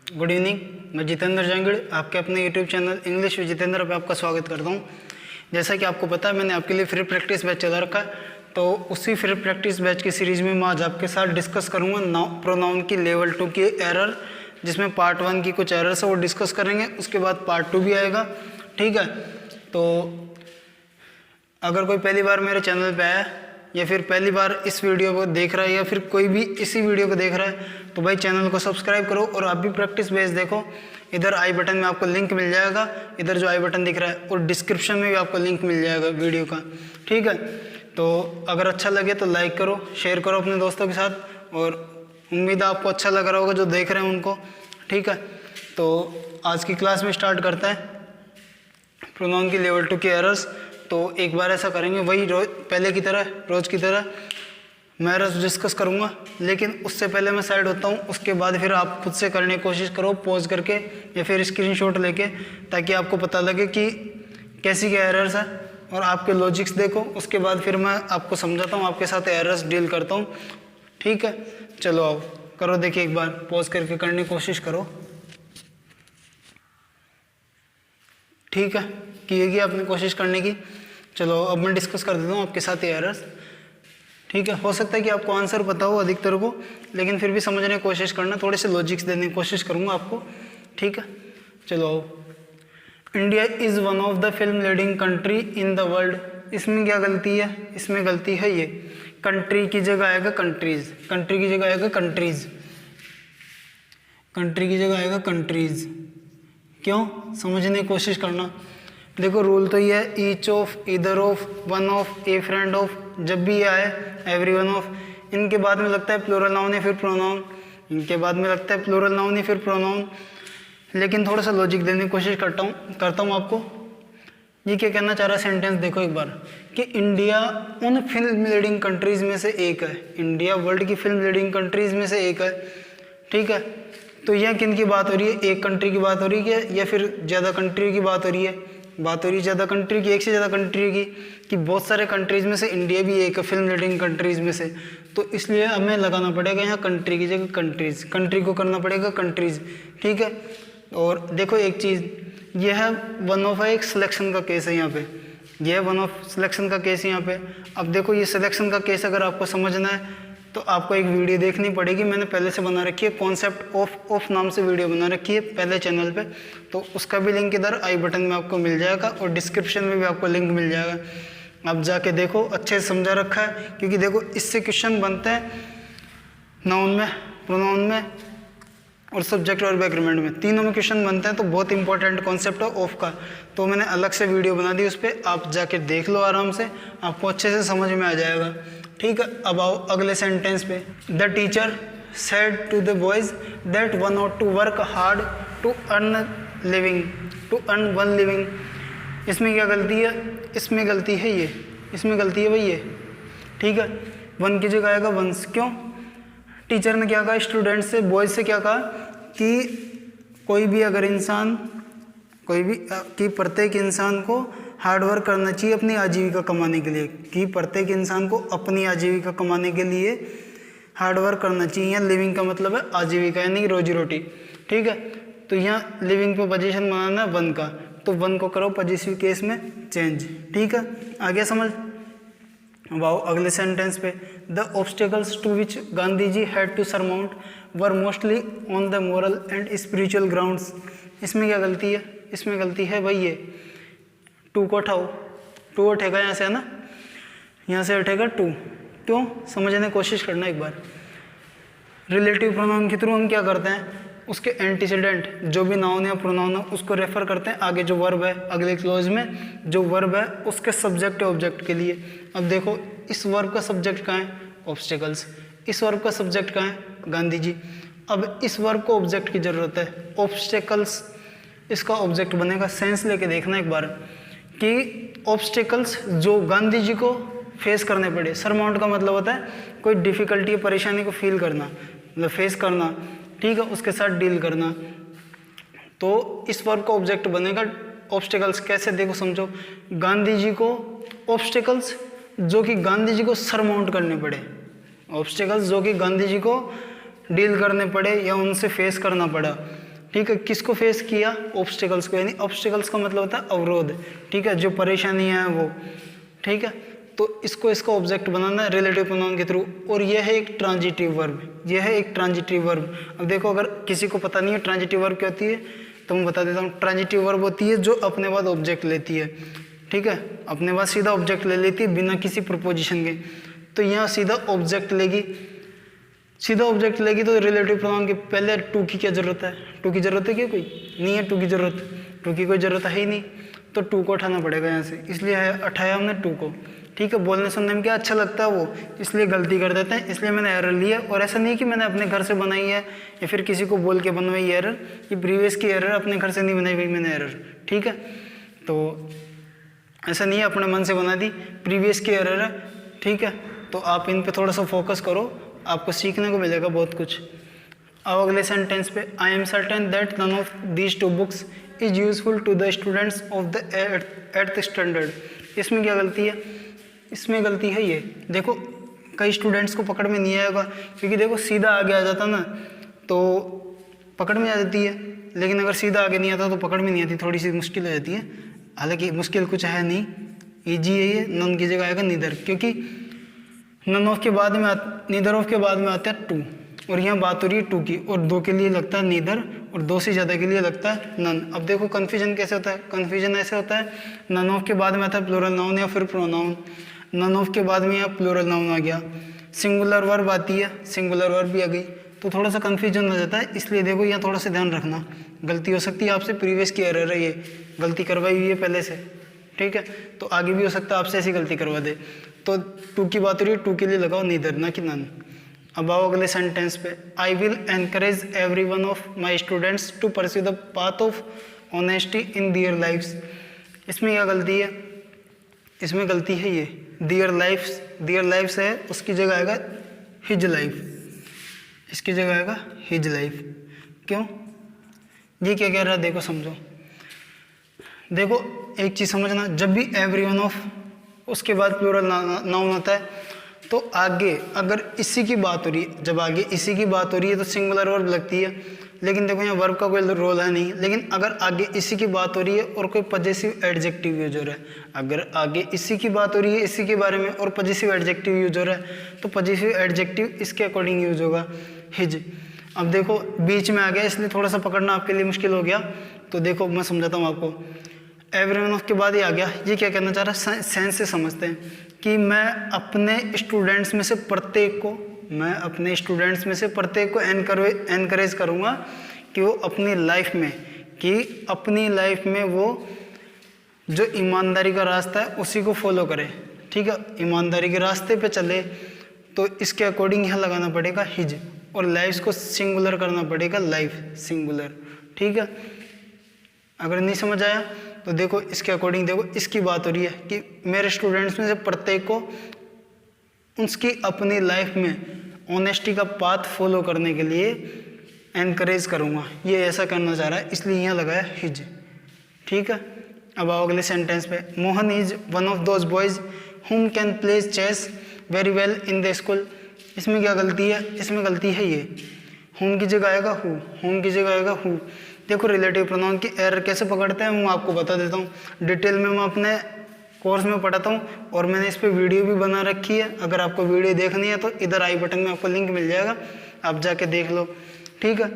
Good evening. मैं जितेंद्र जांगड़ आपके अपने YouTube channel English with Jitendra पे आपका स्वागत करता हूँ। जैसा कि आपको पता है मैंने आपके लिए फ्री प्रैक्टिस बैच चला रखा है, तो उसी फ्री प्रैक्टिस बैच की सीरीज़ में मैं आज आपके साथ डिस्कस करूँगा प्रोनाउन की लेवल 2 की एरर, जिसमें पार्ट 1 की कुछ एरर्स है वो डिस्कस करेंगे, उसके बाद पार्ट 2 भी आएगा। ठीक है, तो अगर कोई पहली बार मेरे चैनल पे आया या फिर पहली बार इस वीडियो को देख रहा है या फिर कोई भी इसी वीडियो को देख रहा है तो भाई चैनल को सब्सक्राइब करो और आप भी प्रैक्टिस बेस देखो। इधर आई बटन में आपको लिंक मिल जाएगा, इधर जो आई बटन दिख रहा है, और डिस्क्रिप्शन में भी आपको लिंक मिल जाएगा वीडियो का। ठीक है, तो अगर अच्छा लगे तो लाइक करो, शेयर करो अपने दोस्तों के साथ, और उम्मीद है आपको अच्छा लग रहा होगा जो देख रहे हैं उनको। ठीक है, तो आज की क्लास में स्टार्ट करता है प्रोनाउन की लेवल 2 की एरर्स। तो एक बार ऐसा करेंगे, वही पहले की तरह रोज़ की तरह मैं एरर्स डिस्कस करूँगा, लेकिन उससे पहले मैं साइड होता हूँ, उसके बाद फिर आप खुद से करने की कोशिश करो पॉज करके या फिर स्क्रीनशॉट लेके, ताकि आपको पता लगे कि कैसी क्या एरर्स है और आपके लॉजिक्स देखो। उसके बाद फिर मैं आपको समझाता हूँ, आपके साथ एरर्स डील करता हूँ। ठीक है, चलो आओ करो, देखिए एक बार पॉज करके करने की कोशिश करो। ठीक है, किएगी आपने कोशिश करने की। चलो अब मैं डिस्कस कर देता हूँ आपके साथ ये एरर्स। ठीक है, हो सकता है कि आपको आंसर पता हो अधिकतर को, लेकिन फिर भी समझने की कोशिश करना, थोड़े से लॉजिक्स देने की कोशिश करूँगा आपको। ठीक है, चलो आओ। India is one of the film leading country in the world. इसमें क्या गलती है? इसमें गलती है ये, कंट्री की जगह आएगा कंट्रीज़, कंट्री की जगह आएगा कंट्रीज़, कंट्री की जगह आएगा कंट्रीज़। क्यों? समझने की कोशिश करना। देखो रूल तो ये है, ईच ऑफ, इधर of, one of, A friend of, जब भी ये आए एवरी वन ऑफ, इनके बाद में लगता है प्लूरल नाउन या फिर प्रोनाउन, इनके बाद में लगता है प्लूरल नाउन या फिर प्रोनाउन। लेकिन थोड़ा सा लॉजिक देने की कोशिश करता हूँ आपको। ये क्या कहना चाह रहा है सेंटेंस देखो एक बार, कि इंडिया उन फिल्म लीडिंग कंट्रीज़ में से एक है। इंडिया वर्ल्ड की फिल्म लीडिंग कंट्रीज़ में से एक है। ठीक है, तो यह किन की बात हो रही है? एक कंट्री की बात हो रही है या फिर ज़्यादा कंट्री की बात हो रही है? बात हो रही है ज़्यादा कंट्री की, एक से ज़्यादा कंट्री की, कि बहुत सारे कंट्रीज़ में से इंडिया भी एक है फिल्म लीडिंग कंट्रीज़ में से। तो इसलिए हमें लगाना पड़ेगा यहाँ कंट्री की जगह कंट्रीज़, कंट्री को करना पड़ेगा कंट्रीज़। ठीक है, और देखो एक चीज़, यह है वन ऑफ एक सिलेक्शन का केस है यहाँ पे, यह है वन ऑफ सिलेक्शन का केस यहाँ पे। अब देखो ये सिलेक्शन का केस अगर आपको समझना है तो आपको एक वीडियो देखनी पड़ेगी, मैंने पहले से बना रखी है, कॉन्सेप्ट ऑफ नाम से वीडियो बना रखी है पहले चैनल पे, तो उसका भी लिंक इधर आई बटन में आपको मिल जाएगा और डिस्क्रिप्शन में भी आपको लिंक मिल जाएगा। आप जाके देखो, अच्छे से समझा रखा है, क्योंकि देखो इससे क्वेश्चन बनते हैं नाउन में, प्रोनाउन में और सब्जेक्ट और एग्रीमेंट में, तीनों में क्वेश्चन बनते हैं। तो बहुत इंपॉर्टेंट कॉन्सेप्ट है ऑफ का, तो मैंने अलग से वीडियो बना दी, उस पर आप जाके देख लो आराम से, आपको अच्छे से समझ में आ जाएगा। ठीक है, अब आओ अगले सेंटेंस पे। The teacher said to the boys that one ought to work hard to earn living, to earn one living. इसमें क्या गलती है? इसमें गलती है ये, इसमें गलती है भाई ये। ठीक है, वन की जगह आएगा वंस। क्यों? टीचर ने क्या कहा स्टूडेंट से, बॉयज से क्या कहा कि कोई भी अगर इंसान, कोई भी कि प्रत्येक इंसान को हार्ड वर्क करना चाहिए अपनी आजीविका कमाने के लिए, कि प्रत्येक इंसान को अपनी आजीविका कमाने के लिए हार्ड वर्क करना चाहिए। यहाँ लिविंग का मतलब है आजीविका, यानी रोजी रोटी। ठीक है, तो यहाँ लिविंग पे पोजीशन बनाना है वन का, तो वन को करो पॉजिटिव केस में चेंज। ठीक है, आ गया समझ? अब आओ अगले सेंटेंस पे। The obstacles to which Gandhi ji had to surmount were mostly on the moral and spiritual grounds. इसमें क्या गलती है? इसमें गलती है भाई ये, टू को उठाओ, टू उठेगा यहाँ से, है ना, यहाँ से उठेगा टू। क्यों? समझने की कोशिश करना एक बार। रिलेटिव प्रोनाउन के थ्रू हम क्या करते हैं, उसके एंटीसीडेंट जो भी नाउन या प्रोनाउन है उसको रेफर करते हैं आगे जो वर्ब है, अगले क्लोज में जो वर्ब है उसके सब्जेक्ट या ऑब्जेक्ट के लिए। अब देखो इस वर्ब का सब्जेक्ट कहाँ है? ऑब्स्टेकल्स। इस वर्ब का सब्जेक्ट कहाँ है? गांधी जी। अब इस वर्ब को ऑब्जेक्ट की ज़रूरत है, ऑब्स्टेकल्स इसका ऑब्जेक्ट बनेगा। सेंस लेके देखना एक बार कि ऑब्स्टेकल्स जो गांधी जी को फेस करने पड़े, सरमाउंट का मतलब होता है कोई डिफ़िकल्टी या परेशानी को फील करना, मतलब फेस करना। ठीक है, उसके साथ डील करना, तो इस वर्ब का ऑब्जेक्ट बनेगा ऑब्स्टेकल्स। कैसे? देखो समझो, गांधी जी को ऑब्स्टेकल्स जो कि गांधी जी को सरमाउंट करने पड़े, ऑब्स्टेकल्स जो कि गांधी जी को डील करने पड़े या उनसे फेस करना पड़ा, ठीक है, किसको फेस किया? ऑब्स्टिकल्स को, यानी ऑब्स्टिकल्स का मतलब होता है अवरोध, ठीक है, जो परेशानियां हैं वो, ठीक है। तो इसको इसका ऑब्जेक्ट बनाना है रिलेटिव प्रोनाउन के थ्रू, और यह है एक ट्रांजिटिव वर्ब, यह है एक ट्रांजिटिव वर्ब। अब देखो, अगर किसी को पता नहीं है ट्रांजिटिव वर्ब क्या होती है तो मैं बता देता हूँ। ट्रांजिटिव वर्ब होती है जो अपने बाद ऑब्जेक्ट लेती है, ठीक है, अपने बाद सीधा ऑब्जेक्ट ले लेती है बिना किसी प्रपोजिशन के। तो यहाँ सीधा ऑब्जेक्ट लेगी, सीधा ऑब्जेक्ट लेगी, तो रिलेटिव प्रोनाउन के पहले टू की क्या जरूरत है? टू की जरूरत है क्या? कोई नहीं है टू की जरूरत, टू की कोई जरूरत है ही नहीं, तो टू को उठाना पड़ेगा यहाँ से, इसलिए उठाया हमने टू को, ठीक है। बोलने सुनने में क्या अच्छा लगता है वो, इसलिए गलती कर देते हैं, इसलिए मैंने एरर लिया। और ऐसा नहीं कि मैंने अपने घर से बनाई है या फिर किसी को बोल के बनवाई एरर, ये प्रीवियस की एरर, अपने घर से नहीं बनाई हुई मैंने एरर, ठीक है। तो ऐसा नहीं है अपने मन से बना दी, प्रीवियस की एरर है, ठीक है। तो आप इन पे थोड़ा सा फोकस करो, आपको सीखने को मिलेगा बहुत कुछ। अब अगले सेंटेंस पे, I am certain that none of these two books is useful to the students of the 8th standard. इसमें क्या गलती है? इसमें गलती है ये, देखो कई स्टूडेंट्स को पकड़ में नहीं आएगा, क्योंकि देखो सीधा आगे आ जाता ना तो पकड़ में आ जाती है, लेकिन अगर सीधा आगे नहीं आता तो पकड़ में नहीं आती, थोड़ी सी मुश्किल हो जाती है। हालांकि मुश्किल कुछ है नहीं, ईजी है ये। नन की जगह आएगा नीदर, क्योंकि नन ऑफ के बाद में नीदर ऑफ के बाद में आता है टू, और यहाँ बात हो रही है टू की, और दो के लिए लगता है नीदर, और दो से ज़्यादा के लिए लगता है नन। अब देखो कन्फ्यूजन कैसे होता है, कन्फ्यूजन ऐसे होता है, नन ऑफ के बाद में आता है प्लूरल नाउन या फिर प्रोनाउन, नन ऑफ के बाद में यहाँ प्लूरल नाउन आ गया, सिंगुलर वर्ब आती है, सिंगुलर वर्ब भी आ गई, तो थोड़ा सा कन्फ्यूजन हो जाता है। इसलिए देखो यहाँ थोड़ा सा ध्यान रखना, गलती हो सकती है आपसे, प्रीवियस की एरर है ये, गलती करवाई हुई है पहले से, ठीक है। तो आगे भी हो सकता है आपसे ऐसी गलती करवा दे। तो टू की बात हो रही है, टू के लिए लगाओ नीदर, ना कि नन। अब आओ अगले सेंटेंस पे, I will encourage every one of my students to pursue the path of honesty in their lifes. इसमें क्या गलती है? इसमें गलती है ये, दियर लाइफ्स है, उसकी जगह आएगा हिज लाइफ, इसकी जगह आएगा हिज लाइफ। क्यों? ये क्या कह रहा है देखो, समझो, देखो एक चीज़ समझना, जब भी एवरी वन ऑफ उसके बाद प्लूरल नाउन होता है तो आगे अगर इसी की बात हो रही है, जब आगे इसी की बात हो रही है तो सिंगुलर वर्ब लगती है, लेकिन देखो यहाँ वर्ब का कोई रोल है नहीं। लेकिन अगर आगे इसी की बात हो रही है और कोई पजेसिव एडजेक्टिव यूज हो रहा है, अगर आगे इसी की बात हो रही है इसी के बारे में और पजेसिव एडजेक्टिव यूज हो रहा है, तो पजेसिव एडजेक्टिव इसके अकॉर्डिंग यूज होगा, हिज। अब देखो बीच में आ गया, इसलिए थोड़ा सा पकड़ना आपके लिए मुश्किल हो गया। तो देखो मैं समझाता हूँ आपको, एवरीवन ऑफ के बाद ही आ गया, ये क्या कहना चाह रहा है, सेंस से समझते हैं कि मैं अपने स्टूडेंट्स में से प्रत्येक को एनकरेज करूँगा कि वो अपनी लाइफ में वो जो ईमानदारी का रास्ता है उसी को फॉलो करे, ठीक है, ईमानदारी के रास्ते पे चले। तो इसके अकॉर्डिंग यहाँ लगाना पड़ेगा हिज, और लाइफ्स को सिंगुलर करना पड़ेगा लाइफ सिंगुलर, ठीक है। अगर नहीं समझ आया तो देखो इसके अकॉर्डिंग, देखो इसकी बात हो रही है कि मेरे स्टूडेंट्स में से प्रत्येक को उसकी अपनी लाइफ में ऑनेस्टी का पाथ फॉलो करने के लिए एनकरेज करूँगा, ये ऐसा करना चाह रहा है, इसलिए यहाँ लगाया हिज, ठीक है। अब आओ अगले सेंटेंस पे, Mohan is one of those boys who can play chess very well in the school. इसमें क्या गलती है? इसमें गलती है ये, हुम की जगह आएगा हु, हुम की जगह आएगा हु। देखो रिलेटिव प्रोनाउन की एरर कैसे पकड़ते हैं मैं आपको बता देता हूँ, डिटेल में मैं अपने कोर्स में पढ़ाता हूँ, और मैंने इस पर वीडियो भी बना रखी है। अगर आपको वीडियो देखनी है तो इधर आई बटन में आपको लिंक मिल जाएगा, आप जाके देख लो, ठीक है।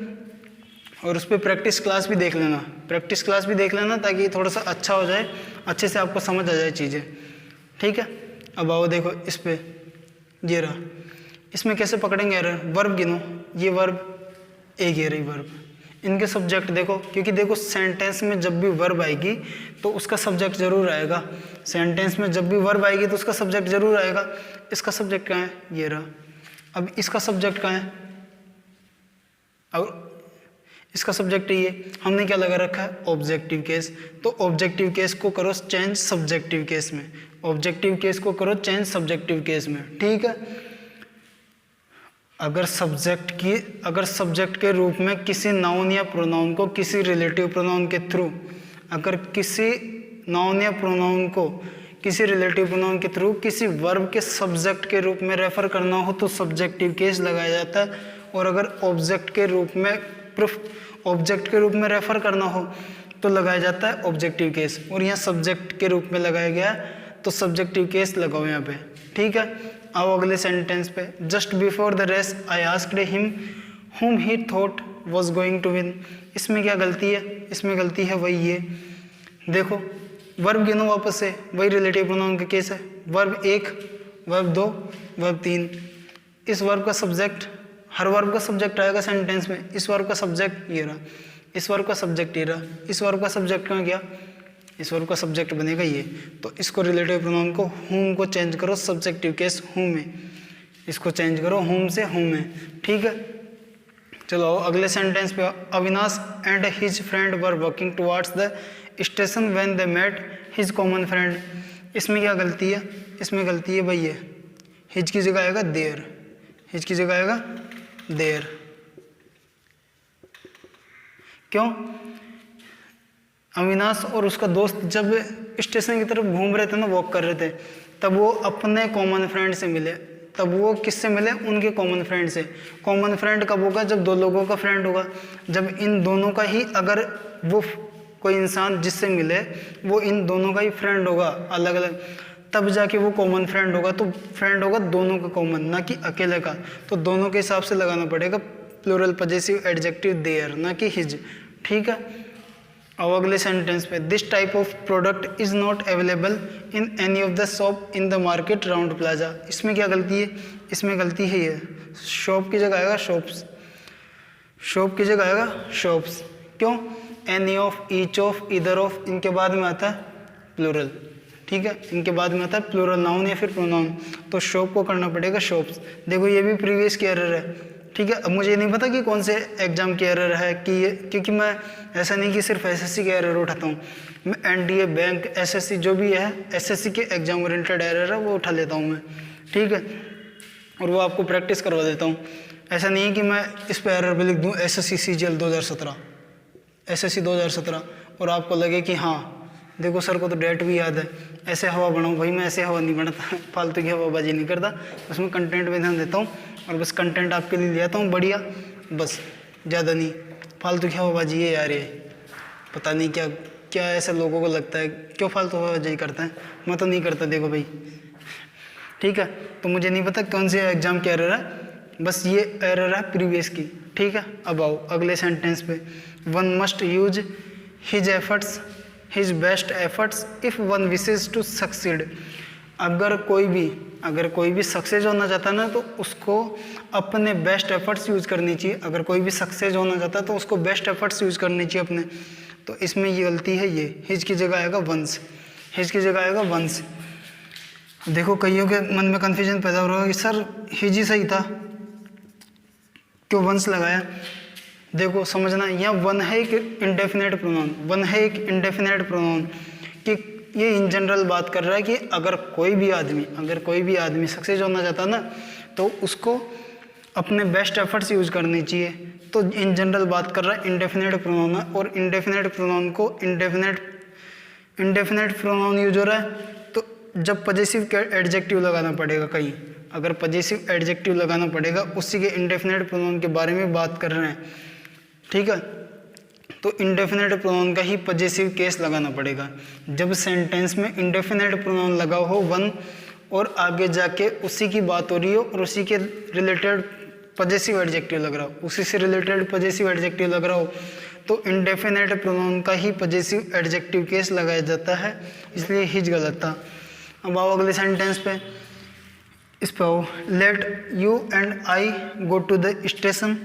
और उस पर प्रैक्टिस क्लास भी देख लेना, ताकि थोड़ा सा अच्छा हो जाए, अच्छे से आपको समझ आ जाए चीज़ें, ठीक है। अब आओ देखो इस पर, ये रहा, इसमें कैसे पकड़ेंगे एरर? वर्ब गिनो, ये वर्ब एक ही रही वर्ब, इनके सब्जेक्ट देखो, क्योंकि देखो सेंटेंस में जब भी वर्ब आएगी तो उसका सब्जेक्ट जरूर आएगा, सेंटेंस में जब भी वर्ब आएगी तो उसका सब्जेक्ट जरूर आएगा। इसका सब्जेक्ट कहाँ है? ये रहा। अब इसका सब्जेक्ट कहाँ है? और इसका सब्जेक्ट ये, हमने क्या लगा रखा है? Objective case. तो ऑब्जेक्टिव केस को करो चेंज सब्जेक्टिव केस में, ऑब्जेक्टिव केस को करो चेंज सब्जेक्टिव केस में, ठीक है। अगर सब्जेक्ट के रूप में किसी नाउन या प्रोनाउन को किसी रिलेटिव प्रोनाउन के थ्रू, अगर किसी नाउन या प्रोनाउन को किसी रिलेटिव प्रोनाउन के थ्रू किसी वर्ब के सब्जेक्ट के रूप में रेफर करना हो तो सब्जेक्टिव केस लगाया जाता है। और अगर ऑब्जेक्ट के रूप में ऑब्जेक्ट के रूप में रेफर करना हो तो लगाया जाता है ऑब्जेक्टिव केस, और यहाँ सब्जेक्ट के रूप में लगाया गया है तो सब्जेक्टिव केस लगाओ यहाँ पे, ठीक है। आओ अगले सेंटेंस पे, just before the race I asked him whom he thought was going to win। इसमें क्या गलती है? इसमें गलती है वही ये, देखो वर्ब गिनो वापस से, वही रिलेटिव प्रोनाउन का केस है। Verb 1, verb 2, verb 3। इस वर्ब का सब्जेक्ट, हर वर्ब का सब्जेक्ट आएगा सेंटेंस में। इस वर्ब का सब्जेक्ट ये रहा, इस वर्ब का सब्जेक्ट ये रहा, इस वर्ब का सब्जेक्ट कहाँ गया? इस वर्ब का सब्जेक्ट बनेगा ये। तो इसको रिलेटिव प्रोनाउन को whom को चेंज करो सब्जेक्टिव केस whom में, इसको चेंज करो whom से whom में, ठीक है। चलो अगले सेंटेंस पे, Avinash and his friend were walking towards the station when they met his common friend. इसमें क्या गलती है? इसमें गलती है भाई ये, हिज की जगह आएगा देयर, हिज की जगह आएगा देयर। क्यों? अविनाश और उसका दोस्त जब स्टेशन की तरफ घूम रहे थे ना, वॉक कर रहे थे, तब वो अपने कॉमन फ्रेंड से मिले। तब वो किससे मिले? उनके कॉमन फ्रेंड से। कॉमन फ्रेंड कब होगा? जब दो लोगों का फ्रेंड होगा। जब इन दोनों का ही, अगर वो कोई इंसान जिससे मिले वो इन दोनों का ही फ्रेंड होगा अलग अलग, तब जाके वो कॉमन फ्रेंड होगा। तो फ्रेंड होगा दोनों का कॉमन, ना कि अकेले का। तो दोनों के हिसाब से लगाना पड़ेगा प्लूरल पजेसिव एडजेक्टिव देयर, ना कि हिज, ठीक है। और अगले सेंटेंस पे, this type of product is not available in any of the shop in the market round plaza. इसमें क्या गलती है? इसमें गलती है ये, शॉप की जगह आएगा शॉप्स, शॉप की जगह आएगा शॉप्स। क्यों? एनी ऑफ, ईच ऑफ, इधर ऑफ, इनके बाद में आता है प्लूरल, ठीक है। इनके बाद में आता है प्लूरल नाउन या फिर प्रोनाउन, तो शॉप को करना पड़ेगा शॉप्स। देखो ये भी प्रीवियस की एरर है, ठीक है। अब मुझे नहीं पता कि कौन से एग्जाम की एरर है कि ये, क्योंकि मैं ऐसा नहीं कि सिर्फ एसएससी के एरर उठाता हूँ, मैं एनडीए, बैंक, एसएससी जो भी है एसएससी के एग्जाम ओरिएंटेड एरर है वो उठा लेता हूँ मैं, ठीक है, और वो आपको प्रैक्टिस करवा देता हूँ। ऐसा नहीं है कि मैं इस पर एरर भी लिख दूँ एसएससी सीजीएल 2017, एसएससी 2017, और आपको लगे कि हाँ देखो सर को तो डेट भी याद है, ऐसे हवा बनाऊँ। भाई मैं ऐसे हवा नहीं बनाता, फालतू की हवाबाजी नहीं करता, उसमें कंटेंट पे ध्यान देता हूँ और बस कंटेंट आपके लिए ले आता हूँ बढ़िया, बस ज़्यादा नहीं। फालतू की हवाबाजी है यार, ये पता नहीं क्या क्या ऐसे लोगों को लगता है, क्यों फालतू हवाबाजी करते हैं। मैं तो नहीं करता, देखो भाई, ठीक है। तो मुझे नहीं पता कौन से एग्जाम की एरर है, बस ये एरर है प्रीवियस की, ठीक है। अब आओ अगले सेंटेंस पे, one must use his efforts, his best efforts if one wishes to succeed. अगर कोई भी सक्सेस होना चाहता है ना, तो उसको अपने बेस्ट एफर्ट्स यूज़ करनी चाहिए। अगर कोई भी सक्सेस होना चाहता है तो उसको बेस्ट एफर्ट्स यूज़ करनी चाहिए अपने। तो इसमें ये गलती है, ये हिज की जगह आएगा वंस, हिज की जगह आएगा वंस। देखो कईयों के मन में कन्फ्यूजन पैदा हो रहा है कि सर हिज ही सही था, क्यों वंस लगाया। देखो समझना, यहाँ वन है एक इंडेफिनेट प्रोनाउन, वन है एक इंडेफिनेट प्रोनाउन, कि ये इन जनरल बात कर रहा है कि अगर कोई भी आदमी सक्सेस होना चाहता है ना, तो उसको अपने बेस्ट एफर्ट्स यूज़ करनी चाहिए। तो इन जनरल बात कर रहा है इंडेफिनेट प्रोनाउन है, और इंडेफिनेट प्रोनाउन को इंडेफिनेट प्रोनाउन यूज हो रहा है, तो जब पजेसिव एडजेक्टिव लगाना पड़ेगा कहीं, अगर पजेसिव एडजेक्टिव लगाना पड़ेगा, उसी के इंडेफिनेट प्रोनाउन के बारे में बात कर रहे हैं, ठीक है। तो इंडेफिनेट प्रोनाउन का ही पजेसिव केस लगाना पड़ेगा। जब सेंटेंस में इंडेफिनेट प्रोनाउन लगा हो वन, और आगे जाके उसी की बात हो रही हो और उसी के रिलेटेड पजेसिव एडजेक्टिव लग रहा हो, उसी से रिलेटेड पजेसिव एडजेक्टिव लग रहा हो, तो इंडेफिनेट प्रोनाउन का ही पजेसिव एडजेक्टिव केस लगाया जाता है, इसलिए हिज गलत था। अब आओ अगले सेंटेंस पे, इस पे आओ, let you and I go to the station,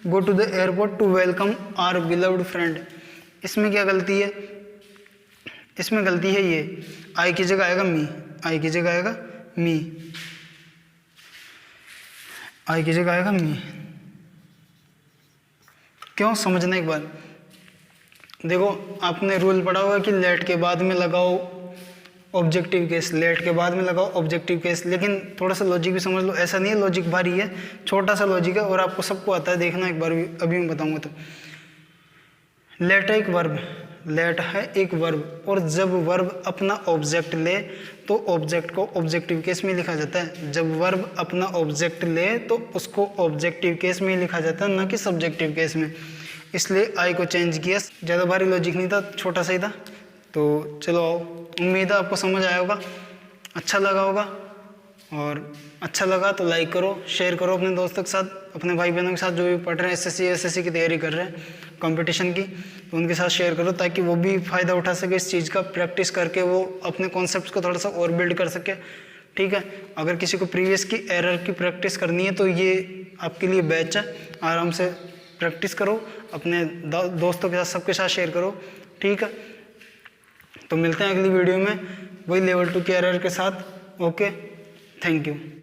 go to the airport to welcome our beloved friend. इसमें क्या गलती है? इसमें गलती है ये, आई की जगह आएगा मी, आई की जगह आएगा मी, आई की जगह आएगा मी। क्यों? समझना एक बार। देखो आपने रूल पढ़ा होगा कि लेट के बाद में लगाओ ऑब्जेक्टिव केस, लेट के बाद में लगाओ ऑब्जेक्टिव केस, लेकिन थोड़ा सा लॉजिक भी समझ लो। ऐसा नहीं है लॉजिक भारी है, छोटा सा लॉजिक है और आपको सबको आता है, देखना एक बार भी, अभी मैं बताऊंगा। तो लेट है एक वर्ब, लेट है एक वर्ब, और जब वर्ब अपना ऑब्जेक्ट ले तो ऑब्जेक्ट को ऑब्जेक्टिव केस में लिखा जाता है। जब वर्ब अपना ऑब्जेक्ट ले तो उसको ऑब्जेक्टिव केस में ही लिखा जाता है, ना कि सब्जेक्टिव केस में। इसलिए आई को चेंज किया। ज़्यादा भारी लॉजिक नहीं था, छोटा सा ही था। तो चलो आओ, उम्मीद है आपको समझ आया होगा, अच्छा लगा होगा। और अच्छा लगा तो लाइक करो, शेयर करो अपने दोस्तों के साथ, अपने भाई बहनों के साथ जो भी पढ़ रहे हैं, एसएससी की तैयारी कर रहे हैं कंपटीशन की, तो उनके साथ शेयर करो ताकि वो भी फ़ायदा उठा सके इस चीज़ का, प्रैक्टिस करके वो अपने कॉन्सेप्ट्स को थोड़ा सा और बिल्ड कर सके। ठीक है, अगर किसी को प्रीवियस की एरर की प्रैक्टिस करनी है तो ये आपके लिए बैच है, आराम से प्रैक्टिस करो, अपने दोस्तों के साथ सबके साथ शेयर करो। ठीक है, तो मिलते हैं अगली वीडियो में वही लेवल 2 के एरर के साथ। Okay, thank you.